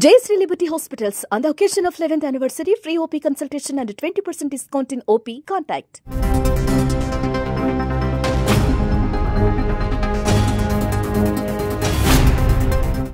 Jayashree Liberty Hospitals on the occasion of 11th anniversary, free OP consultation and 20% discount in OP. Contact.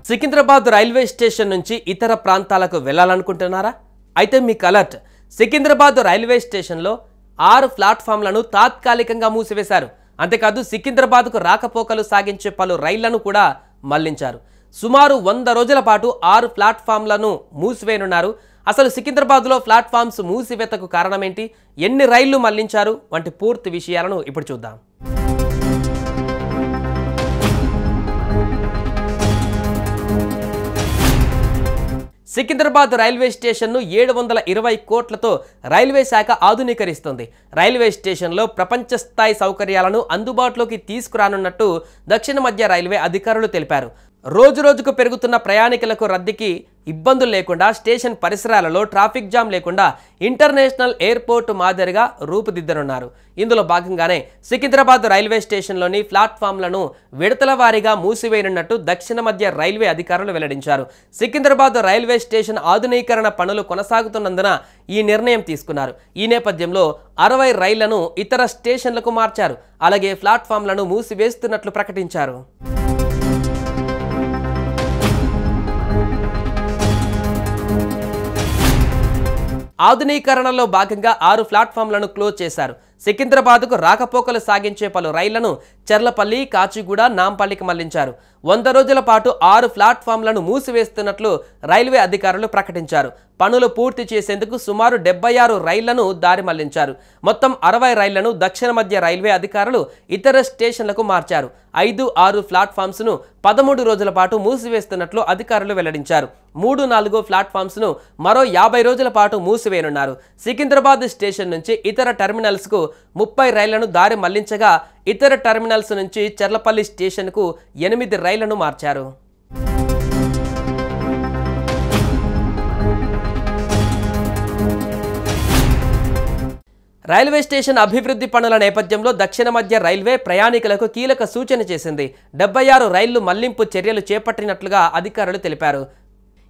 Secunderabad railway station నుంచి ఇతర ప్రాంతాలకు వెళ్లాలనుకుంటున్నారా? అయితే మీకు alert. Secunderabad railway స్టేషన్లో 6 ప్లాట్ఫామ్లను తాత్కాలికంగా మూసివేశారు. అంతేకాదు సికింద్రాబాద్కు రాకపోకలు సాగించే పలు రైళ్లను కూడా మళ్లించారు. సుమారు 100 రోజుల పాటు 6 ప్లాట్ఫామ్లను మూసివేయనున్నారు. అసలు సికింద్రాబాద్లో ప్లాట్ఫామ్స్ మూసివేతకు కారణమేంటి, ఎన్ని రైళ్లు మళ్లించారు వంటి పూర్తి విషయాలను ఇప్పుడు చూద్దాం. సికింద్రాబాద్ రైల్వే స్టేషన్ను 720 కోట్లతో రైల్వే శాఖ ఆధునీకరిస్తుంది. రైల్వే స్టేషన్లో ప్రపంచ స్థాయి సౌకర్యాలను అందుబాటులోకి తీసుకురానున్నట్టు దక్షిణ మధ్య రైల్వే అధికారులు తెలిపారు. రోజురోజుకు పెరుగుతున్న ప్రయాణికులకు రద్దీకి ఇబ్బందులు లేకుండా, స్టేషన్ పరిసరాలలో ట్రాఫిక్ జామ్ లేకుండా ఇంటర్నేషనల్ ఎయిర్పోర్ట్ మాదిరిగా రూపుదిద్దనున్నారు. ఇందులో భాగంగానే సికింద్రాబాద్ రైల్వే స్టేషన్లోని ప్లాట్ఫామ్లను విడతల వారీగా మూసివేయనున్నట్టు దక్షిణ మధ్య రైల్వే అధికారులు వెల్లడించారు. సికింద్రాబాద్ రైల్వే స్టేషన్ ఆధునీకరణ పనులు కొనసాగుతున్నందున ఈ నిర్ణయం తీసుకున్నారు. ఈ నేపథ్యంలో 60 రైళ్లను ఇతర స్టేషన్లకు మార్చారు. అలాగే ప్లాట్ఫామ్లను మూసివేస్తున్నట్లు ప్రకటించారు. ఆధునీకరణలో భాగంగా 6 ప్లాట్ఫామ్లను క్లోజ్ చేశారు. సికింద్రాబాద్కు రాకపోకలు సాగించే పలు రైళ్లను చర్లపల్లి, కాచిగూడ, నాంపల్లికి మళ్లించారు. 100 రోజుల పాటు 6 ప్లాట్ఫామ్లను మూసివేస్తున్నట్లు రైల్వే అధికారులు ప్రకటించారు. పనులు పూర్తి చేసేందుకు సుమారు 76 రైళ్లను దారి మళ్లించారు. మొత్తం 60 రైళ్లను దక్షిణ మధ్య రైల్వే అధికారులు ఇతర స్టేషన్లకు మార్చారు. 5-6 ప్లాట్ఫామ్స్ను 13 రోజుల పాటు మూసివేస్తున్నట్లు అధికారులు వెల్లడించారు. 3-4 ప్లాట్ఫామ్స్ను మరో 50 రోజుల పాటు మూసివేయనున్నారు. సికింద్రాబాద్ స్టేషన్ నుంచి ఇతర టెర్మినల్స్కు 30 రైళ్లను దారి మళ్లించగా, ఇతర టెర్మినల్స్ నుంచి చర్లపల్లి స్టేషన్కు 8 రైళ్లను మార్చారు. రైల్వే స్టేషన్ అభివృద్ధి పనుల నేపథ్యంలో దక్షిణ మధ్య రైల్వే ప్రయాణికులకు కీలక సూచన చేసింది. 76 రైళ్లు మళ్లింపు చర్యలు చేపట్టినట్లుగా అధికారులు తెలిపారు.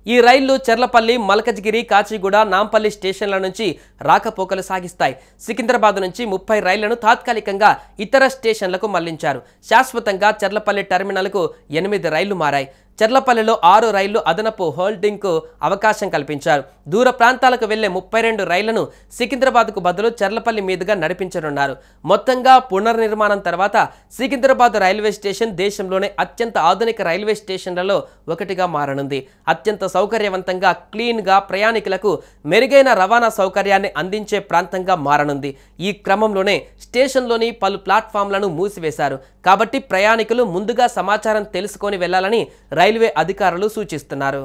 ఈ రైళ్లు చర్లపల్లి, మల్కజ్గిరి, కాచిగూడ, నాంపల్లి స్టేషన్ల నుంచి రాకపోకలు సాగిస్తాయి. సికింద్రాబాద్ నుంచి 30 రైళ్లను తాత్కాలికంగా ఇతర స్టేషన్లకు మళ్లించారు. శాశ్వతంగా చర్లపల్లి టెర్మినల్కు 8 రైళ్లు మారాయి. చర్లపల్లిలో 6 రైళ్లు అదనపు హోల్డింగ్కు అవకాశం కల్పించారు. దూర ప్రాంతాలకు వెళ్లే 32 రైళ్లను సికింద్రాబాద్కు బదులు చర్లపల్లి మీదుగా నడిపించనున్నారు. మొత్తంగా పునర్నిర్మాణం తర్వాత సికింద్రాబాద్ రైల్వే స్టేషన్ దేశంలోనే అత్యంత ఆధునిక రైల్వే స్టేషన్లలో ఒకటిగా మారనుంది. అత్యంత సౌకర్యవంతంగా, క్లీన్గా, ప్రయాణికులకు మెరుగైన రవాణా సౌకర్యాన్ని అందించే ప్రాంతంగా మారనుంది. ఈ క్రమంలోనే స్టేషన్లోని పలు ప్లాట్ఫామ్లను మూసివేశారు. కాబట్టి ప్రయాణికులు ముందుగా సమాచారం తెలుసుకొని వెళ్లాలని రైల్వే అధికారులు సూచిస్తున్నారు.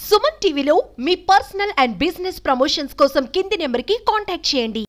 సుమన్ టీవీలో మీ పర్సనల్ అండ్ బిజినెస్ ప్రమోషన్స్ కోసం కింది నెంబర్కి కాంటాక్ట్ చేయండి.